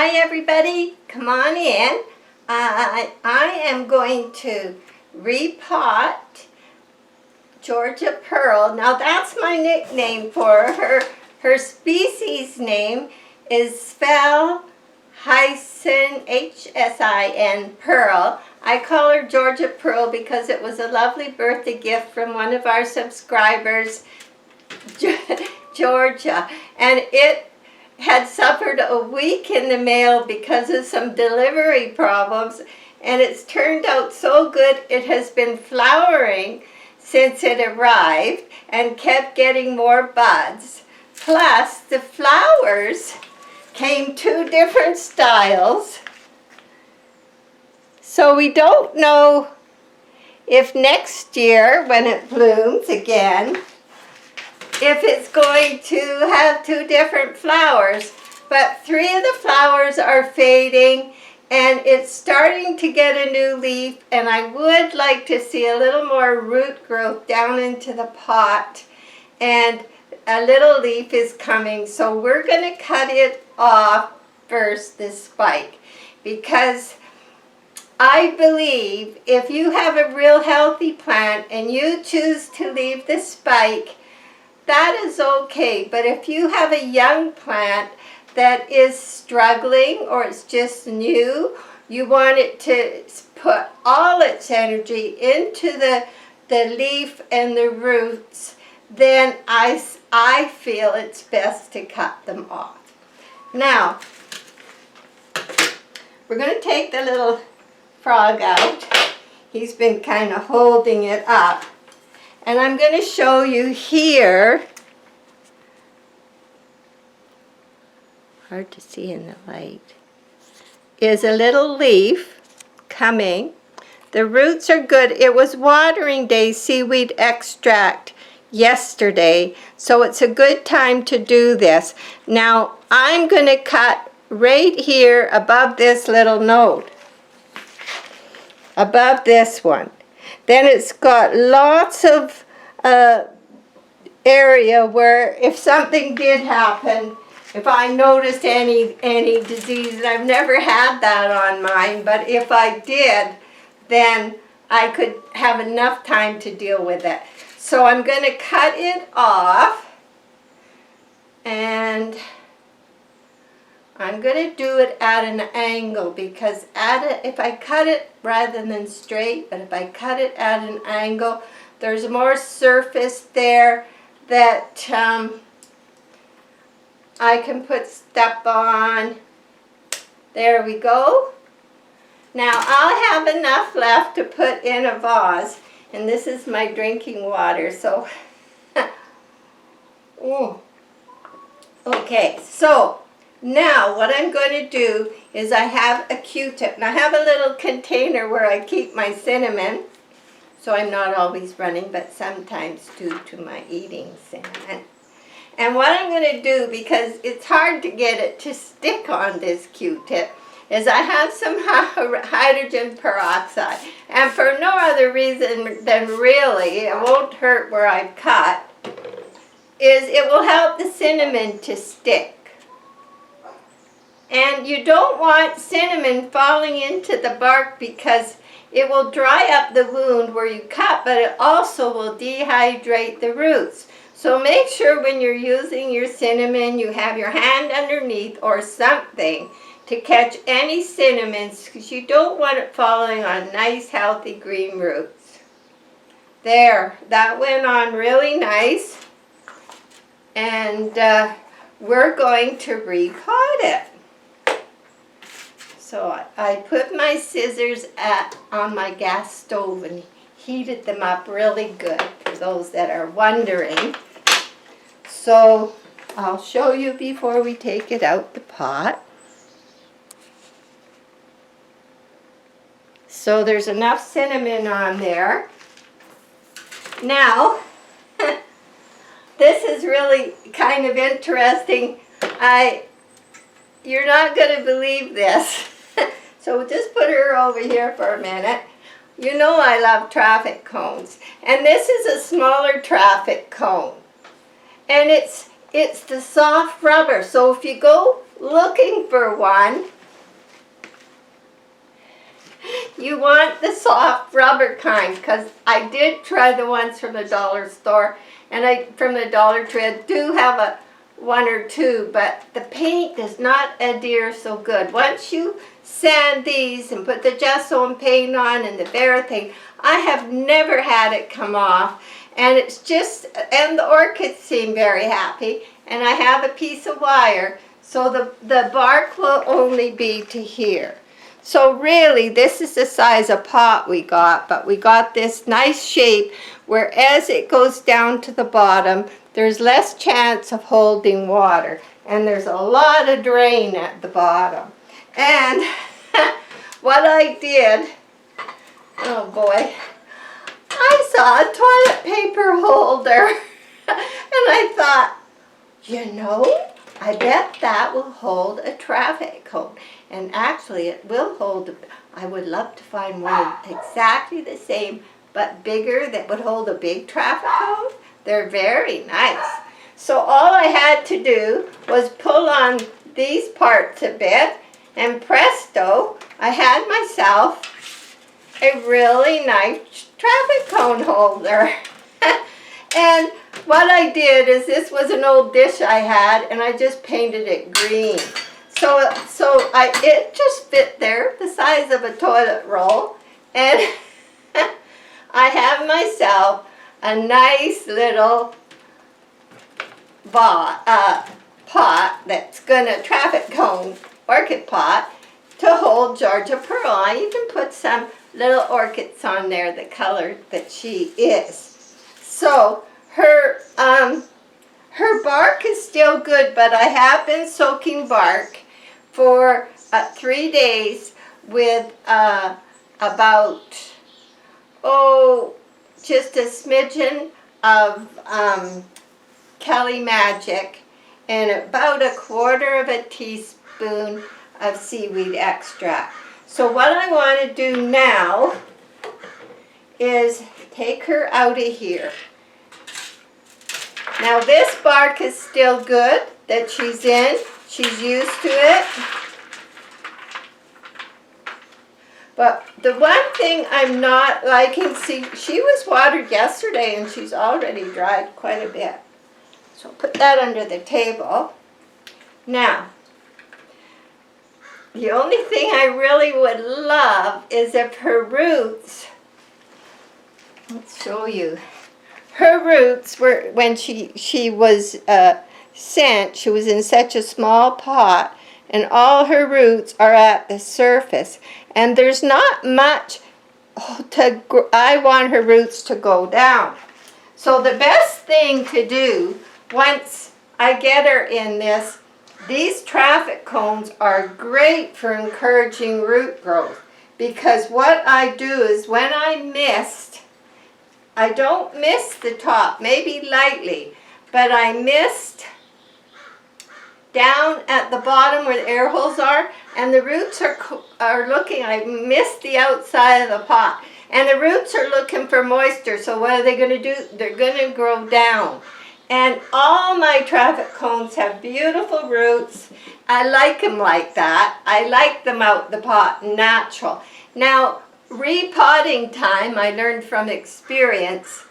Hi everybody, come on in. I am going to repot Georgia Pearl. Now that's my nickname for her. Her species name is Phal, Hsin, H-S-I-N, Pearl. I call her Georgia Pearl because it was a lovely birthday gift from one of our subscribers, Georgia, and it had suffered a week in the mail because of some delivery problems, and it's turned out so good. It has been flowering since it arrived and kept getting more buds. Plus, the flowers came two different styles. So we don't know if next year, when it blooms again, if it's going to have two different flowers. But three of the flowers are fading and it's starting to get a new leaf, and I would like to see a little more root growth down into the pot, and a little leaf is coming. So we're going to cut it off first, this spike, because I believe if you have a real healthy plant and you choose to leave the spike, that is okay. But if you have a young plant that is struggling or it's just new, you want it to put all its energy into the leaf and the roots, then I feel it's best to cut them off. Now, we're going to take the little frog out. He's been kind of holding it up. And I'm going to show you here, hard to see in the light, is a little leaf coming. The roots are good. It was watering day seaweed extract yesterday, so it's a good time to do this. Now I'm going to cut right here above this little node, above this one. Then it's got lots of area where if something did happen, if I noticed any disease, and I've never had that on mine, but if I did, then I could have enough time to deal with it. So I'm going to cut it off, and I'm going to do it at an angle, because if I cut it rather than straight, but if I cut it at an angle, there's more surface there that I can put stuff on. There we go. Now I'll have enough left to put in a vase, and this is my drinking water, so okay, so now what I'm going to do is I have a Q-tip, and I have a little container where I keep my cinnamon, so I'm not always running, but sometimes due to my eating cinnamon. And what I'm going to do, because it's hard to get it to stick on this Q-tip, is I have some hydrogen peroxide, and for no other reason than really, it won't hurt where I've cut, is it will help the cinnamon to stick. And you don't want cinnamon falling into the bark because it will dry up the wound where you cut, but it also will dehydrate the roots. So make sure when you're using your cinnamon, you have your hand underneath or something to catch any cinnamons, because you don't want it falling on nice, healthy green roots. There, that went on really nice. And we're going to repot it. So I put my scissors on my gas stove and heated them up really good, for those that are wondering. So I'll show you before we take it out the pot. So there's enough cinnamon on there. Now, this is really kind of interesting. You're not going to believe this. So we'll just put her over here for a minute. You know I love traffic cones. And this is a smaller traffic cone. And it's the soft rubber. So if you go looking for one, you want the soft rubber kind, because I did try the ones from the dollar store, and from the Dollar Tree. I do have a one or two, but the paint does not adhere so good. Once you sand these and put the gesso and paint on and the Varathane, I have never had it come off, and it's just, and the orchids seem very happy, and I have a piece of wire, so the bark will only be to here. So really, this is the size of pot we got, but we got this nice shape where as it goes down to the bottom, there's less chance of holding water, and there's a lot of drain at the bottom. And what I did, oh boy, I saw a toilet paper holder, and I thought, you know, I bet that will hold a traffic cone. And actually it will hold, I would love to find one exactly the same, but bigger, that would hold a big traffic cone. They're very nice. So all I had to do was pull on these parts a bit, and presto, I had myself a really nice traffic cone holder. And what I did is, this was an old dish I had, and I just painted it green. So it just fit there, the size of a toilet roll, and I have myself a nice little pot that's gonna, traffic cone orchid pot, to hold Georgia Pearl. I even put some little orchids on there, the color that she is. So her bark is still good, but I have been soaking bark for 3 days with about, just a smidgen of Kelly Magic and about 1/4 teaspoon of seaweed extract. So what I want to do now is take her out of here. Now this bark is still good that she's in. She's used to it. But the one thing I'm not liking, see, she was watered yesterday and she's already dried quite a bit. So put that under the table. Now, the only thing I really would love is if her roots, let's show you, her roots were, when she was sent, she was in such a small pot, and all her roots are at the surface, and there's not much I want her roots to go down. So the best thing to do, once I get her in this, these traffic cones are great for encouraging root growth, because what I do is, when I mist, I don't mist the top, maybe lightly, but I mist down at the bottom where the air holes are, and the roots are looking, I mist the outside of the pot, and the roots are looking for moisture. So what are they going to do? They're going to grow down. And all my traffic cones have beautiful roots. I like them like that. I like them out the pot, natural. Now, repotting time, I learned from experience,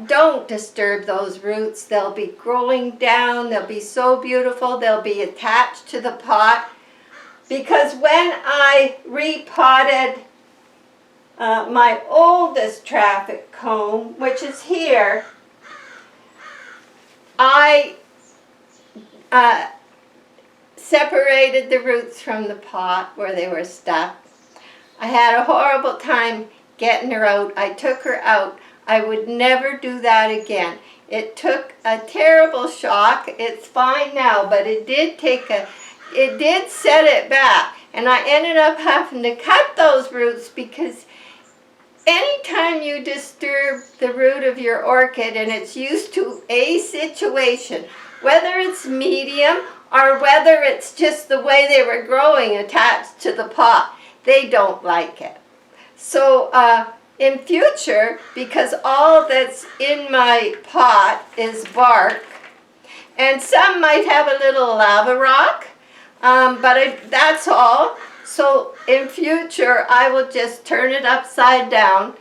don't disturb those roots. They'll be growing down. They'll be so beautiful. They'll be attached to the pot. Because when I repotted my oldest traffic cone, which is here, I separated the roots from the pot where they were stuck. I had a horrible time getting her out. I took her out. I would never do that again. It took a terrible shock. It's fine now, but it did set it back. And I ended up having to cut those roots, because anytime you disturb the root of your orchid and it's used to a situation, whether it's medium or whether it's just the way they were growing attached to the pot, they don't like it. So in future, because all that's in my pot is bark, and some might have a little lava rock, That's all. So in future, I will just turn it upside down,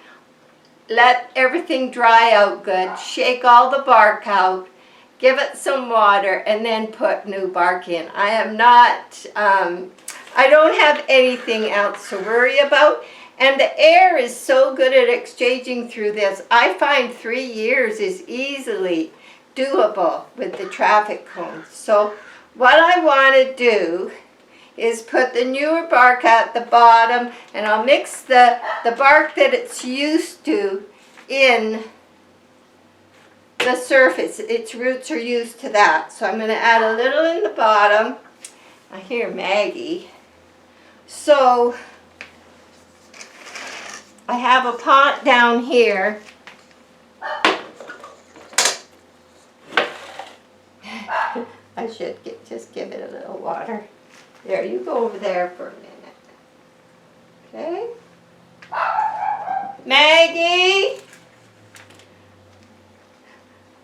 let everything dry out good, shake all the bark out, give it some water, and then put new bark in. I am not, I don't have anything else to worry about. And the air is so good at exchanging through this. I find 3 years is easily doable with the traffic cones. So what I want to do is put the newer bark at the bottom, and I'll mix the bark that it's used to in the surface. Its roots are used to that. So I'm going to add a little in the bottom. I hear Maggie. So I have a pot down here. I should just give it a little water. There, you go over there for a minute. Okay? Maggie!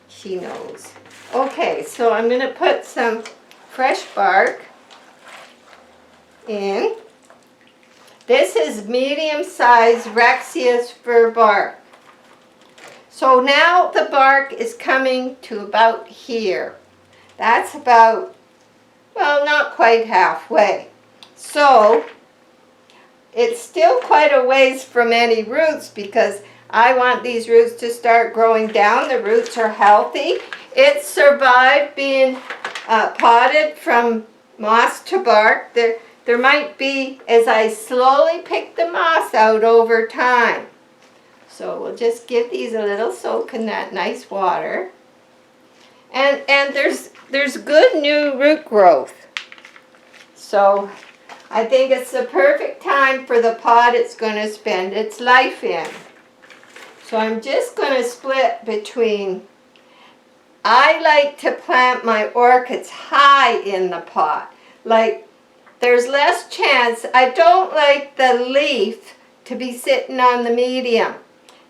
She knows. Okay, so I'm going to put some fresh bark in. This is medium-sized Rexius fir bark. So now the bark is coming to about here. That's about, well, not quite halfway. So it's still quite a ways from any roots because I want these roots to start growing down. The roots are healthy. It survived being potted from moss to bark. There might be, as I slowly pick the moss out over time. So we'll just give these a little soak in that nice water. And there's good new root growth. So I think it's the perfect time for the pot it's going to spend its life in. So I'm just going to split between, I like to plant my orchids high in the pot. Like, there's less chance. I don't like the leaf to be sitting on the medium.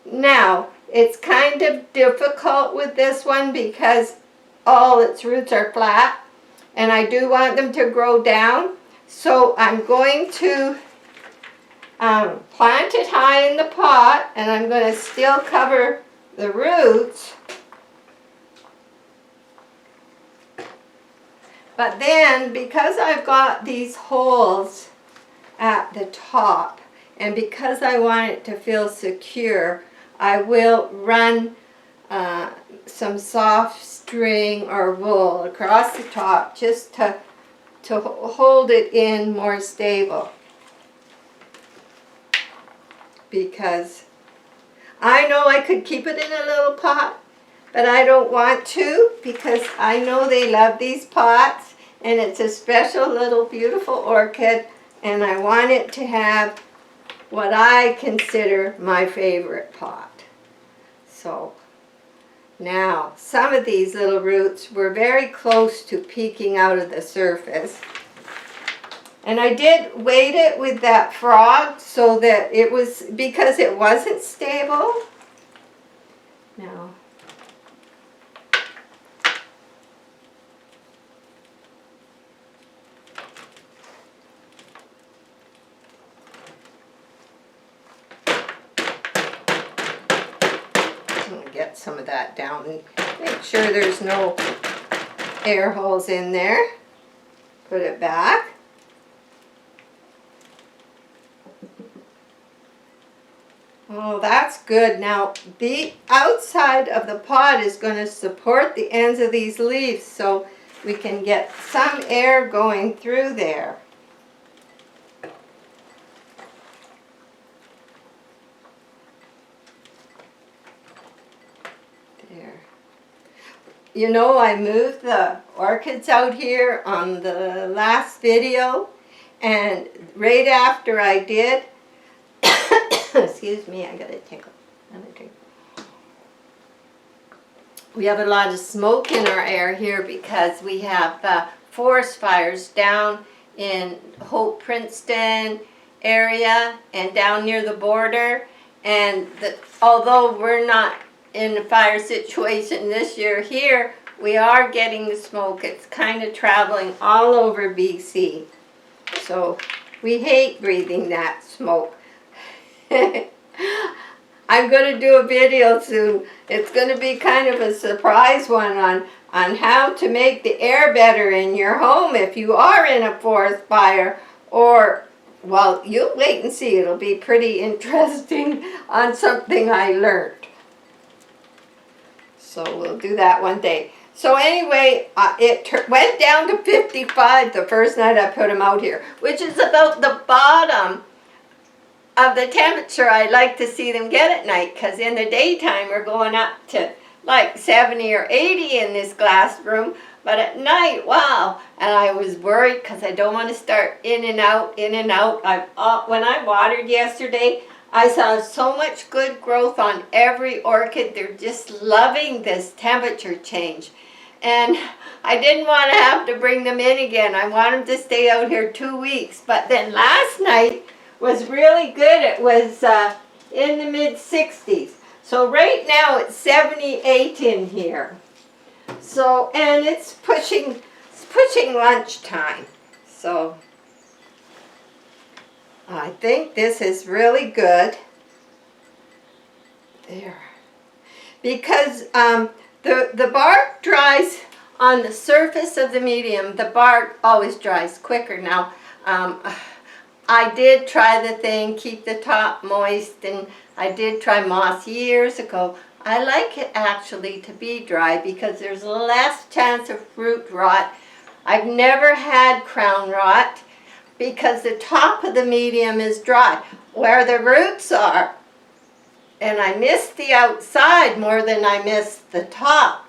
Now, it's kind of difficult with this one because all its roots are flat, and I do want them to grow down. So I'm going to plant it high in the pot, and I'm going to still cover the roots. But then, because I've got these holes at the top, and because I want it to feel secure, I will run some soft string or wool across the top just to hold it in more stable. Because I know I could keep it in a little pot, but I don't want to because I know they love these pots and it's a special little beautiful orchid, and I want it to have what I consider my favorite pot. So now some of these little roots were very close to peeking out of the surface. And I did weight it with that frog so that it was, because it wasn't stable. Now, I'm going to get some of that down and make sure there's no air holes in there. Put it back. Oh, that's good. Now, the outside of the pot is going to support the ends of these leaves so we can get some air going through there. There. You know, I moved the orchids out here on the last video, and right after I did, excuse me, I got a tickle. We have a lot of smoke in our air here because we have forest fires down in Hope Princeton area and down near the border. And although we're not in a fire situation this year here, we are getting the smoke. It's kind of traveling all over BC. So we hate breathing that smoke. I'm going to do a video soon. It's going to be kind of a surprise one on how to make the air better in your home if you are in a forest fire. Or, well, you'll wait and see. It'll be pretty interesting on something I learned. So we'll do that one day. So anyway, it went down to 55 the first night I put them out here, which is about the bottom of the temperature I'd like to see them get at night, because in the daytime we're going up to like 70 or 80 in this glass room, but at night, wow. And I was worried because I don't want to start in and out, in and out. When I watered yesterday, I saw so much good growth on every orchid. They're just loving this temperature change. And I didn't want to have to bring them in again. I want them to stay out here 2 weeks. But then last night was really good. It was in the mid-60s. So right now it's 78 in here. So, and it's pushing lunchtime. So I think this is really good. There. Because the bark dries on the surface of the medium. The bark always dries quicker now. I did try the thing, keep the top moist, and I did try moss years ago. I like it actually to be dry because there's less chance of root rot. I've never had crown rot because the top of the medium is dry. Where the roots are, and I miss the outside more than I miss the top.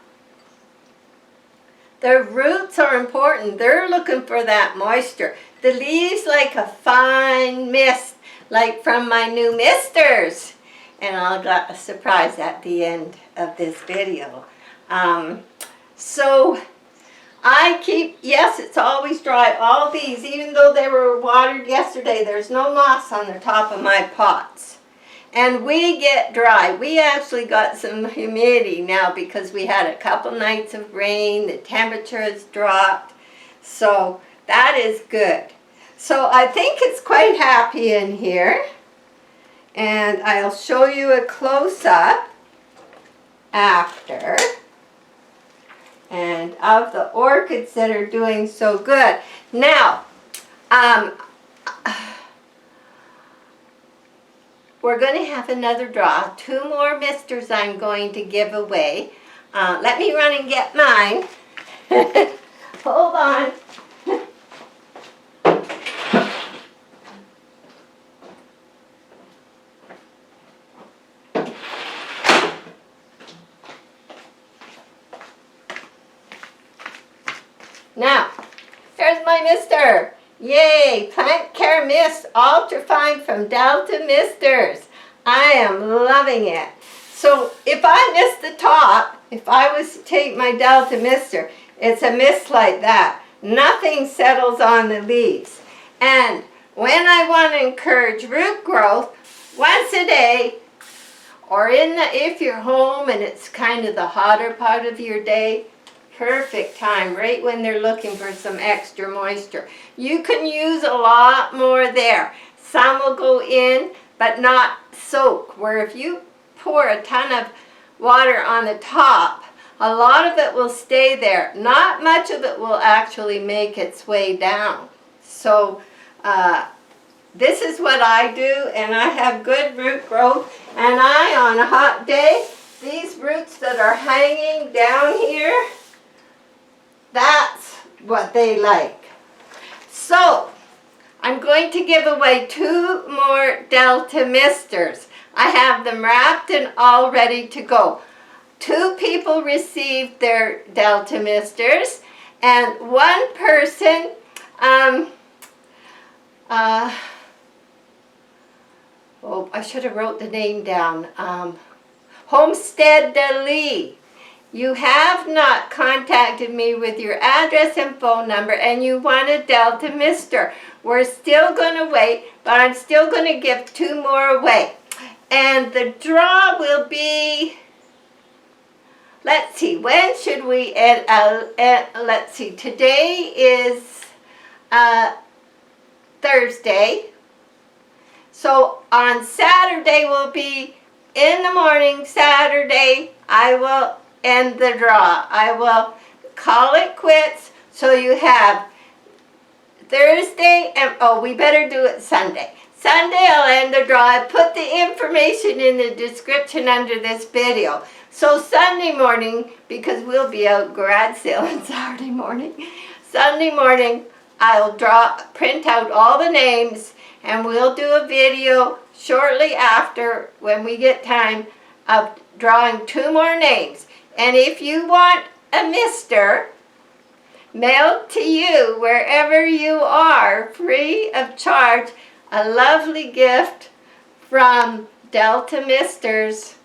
The roots are important. They're looking for that moisture. The leaves like a fine mist, like from my new misters. And I'll got a surprise at the end of this video. So I keep, yes, it's always dry. All these, even though they were watered yesterday, there's no moss on the top of my pots. And we get dry. We actually got some humidity now because we had a couple nights of rain. The temperature has dropped. So that is good. So I think it's quite happy in here. And I'll show you a close-up after. And of the orchids that are doing so good. Now, we're going to have another draw. 2 more misters I'm going to give away. Let me run and get mine. Hold on. Now, here's my mister. Yay, Plant Care Mist Ultrafine from Delta Misters. I am loving it. So if I miss the top, if I was to take my Delta Mister, it's a mist like that. Nothing settles on the leaves. And when I want to encourage root growth, once a day, or if you're home and it's kind of the hotter part of your day, perfect time, right when they're looking for some extra moisture. You can use a lot more there. Some will go in, but not soak. Where if you pour a ton of water on the top, a lot of it will stay there. Not much of it will actually make its way down. So this is what I do, and I have good root growth. And on a hot day, these roots that are hanging down here, that's what they like. So, I'm going to give away 2 more Delta Misters. I have them wrapped and all ready to go. 2 people received their Delta Misters, and 1 person, oh, I should have wrote the name down. Homestead Lee. You have not contacted me with your address and phone number, and you want a Delta Mister. We're still going to wait, but I'm still going to give 2 more away. And the draw will be let's see, when should we let's see, today is Thursday. So on Saturday will be in the morning, Saturday, I will end the draw. I will call it quits. So you have Thursday and, oh, we better do it Sunday. Sunday I'll end the draw. I put the information in the description under this video. So Sunday morning, because we'll be out garage sale on Saturday morning, Sunday morning I'll print out all the names, and we'll do a video shortly after, when we get time, of drawing 2 more names. And if you want a mister mailed to you wherever you are, free of charge, a lovely gift from Delta Misters,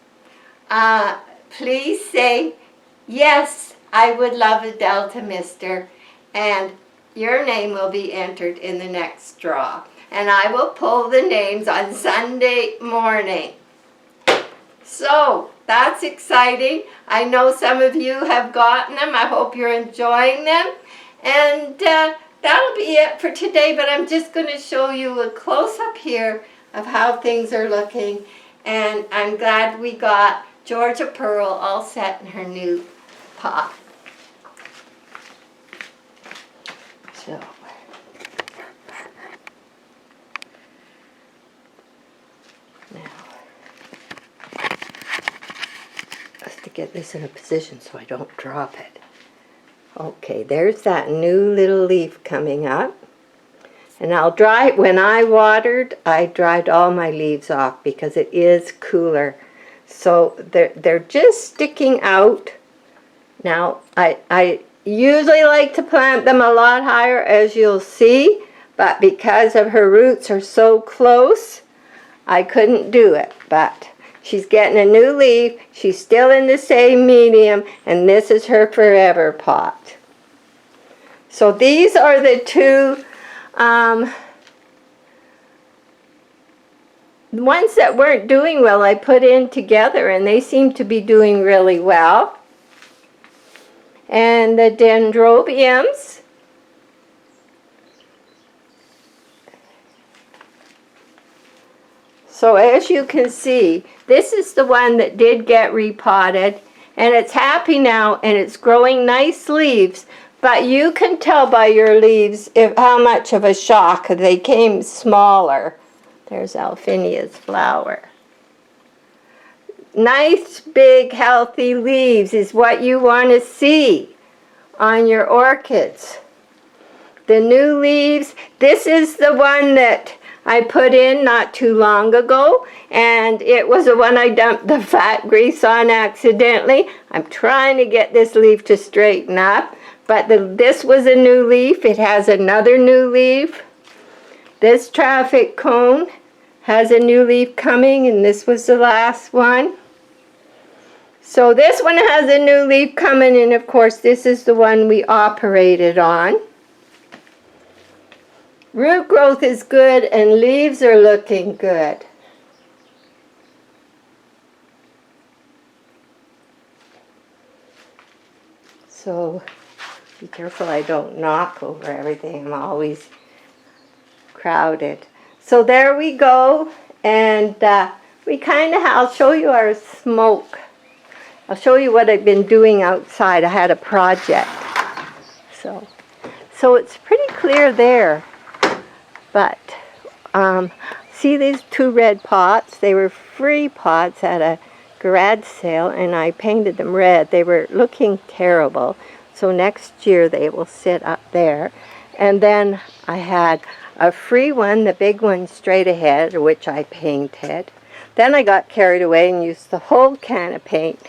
please say, yes, I would love a Delta Mister, and your name will be entered in the next draw. And I will pull the names on Sunday morning. So, that's exciting. I know some of you have gotten them. I hope you're enjoying them. And that'll be it for today, but I'm just going to show you a close-up here of how things are looking. And I'm glad we got Georgia Pearl all set in her new pot. So, now, just to get this in a position so I don't drop it. Okay, there's that new little leaf coming up. And I'll dry it. When I watered, I dried all my leaves off because it is cooler. So they're just sticking out. Now, I usually like to plant them a lot higher, as you'll see, but because of her roots are so close, I couldn't do it. But she's getting a new leaf. She's still in the same medium, and this is her forever pot. So these are the 2 ones that weren't doing well. I put in together, and they seem to be doing really well. And the dendrobiums, so as you can see, this is the one that did get repotted, and it's happy now, and it's growing nice leaves. But you can tell by your leaves how much of a shock. They came smaller. There's Alphinia's flower. Nice, big, healthy leaves is what you want to see on your orchids. The new leaves, this is the one that I put in not too long ago, and it was the one I dumped the fat grease on accidentally. I'm trying to get this leaf to straighten up, but this was a new leaf. It has another new leaf. This traffic cone has a new leaf coming, and this was the last one. So this one has a new leaf coming, and of course this is the one we operated on. Root growth is good, and leaves are looking good. So be careful I don't knock over everything. I'm always crowded. So there we go, and we kind of, I'll show you our smoke. I'll show you what I've been doing outside. I had a project. So it's pretty clear there. But see these 2 red pots? They were free pots at a garage sale, and I painted them red. They were looking terrible. So next year they will sit up there. And then I had a free one, the big one straight ahead, which I painted. Then I got carried away and used the whole can of paint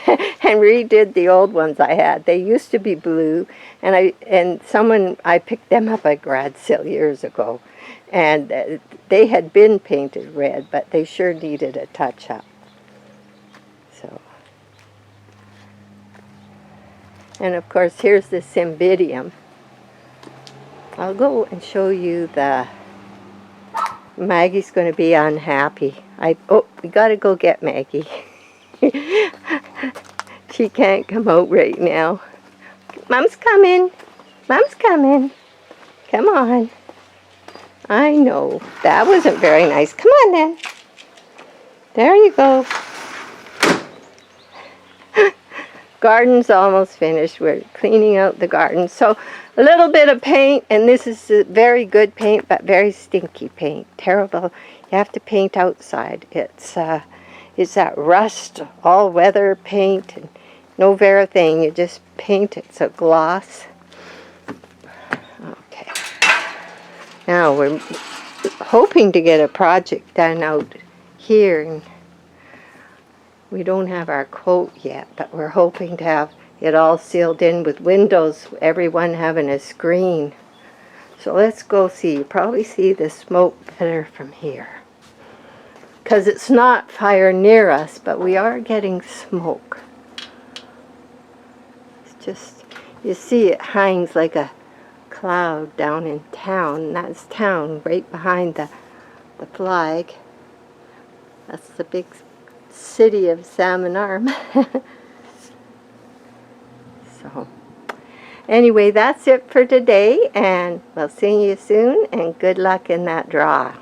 and redid the old ones I had. They used to be blue, and I picked them up at garage sale years ago. And they had been painted red, but they sure needed a touch-up. So, and of course, here's the cymbidium. I'll go and show you the... Maggie's going to be unhappy. We got to go get Maggie. She can't come out right now. Mom's coming. Mom's coming. Come on. I know. That wasn't very nice. Come on then. There you go. Garden's almost finished. We're cleaning out the garden. So a little bit of paint, and this is a very good paint, but very stinky paint. Terrible. You have to paint outside. It's that rust, all-weather paint, and no thing. You just paint it. It's a gloss. Okay. Now we're hoping to get a project done out here. And we don't have our quote yet, but we're hoping to have it all sealed in with windows, everyone having a screen. So let's go see. You probably see the smoke better from here, because it's not fire near us, but we are getting smoke. It's just, you see it hangs like a cloud down in town. That's town right behind the flag. That's the big city of Salmon Arm. So anyway, that's it for today, and we'll see you soon, and good luck in that draw.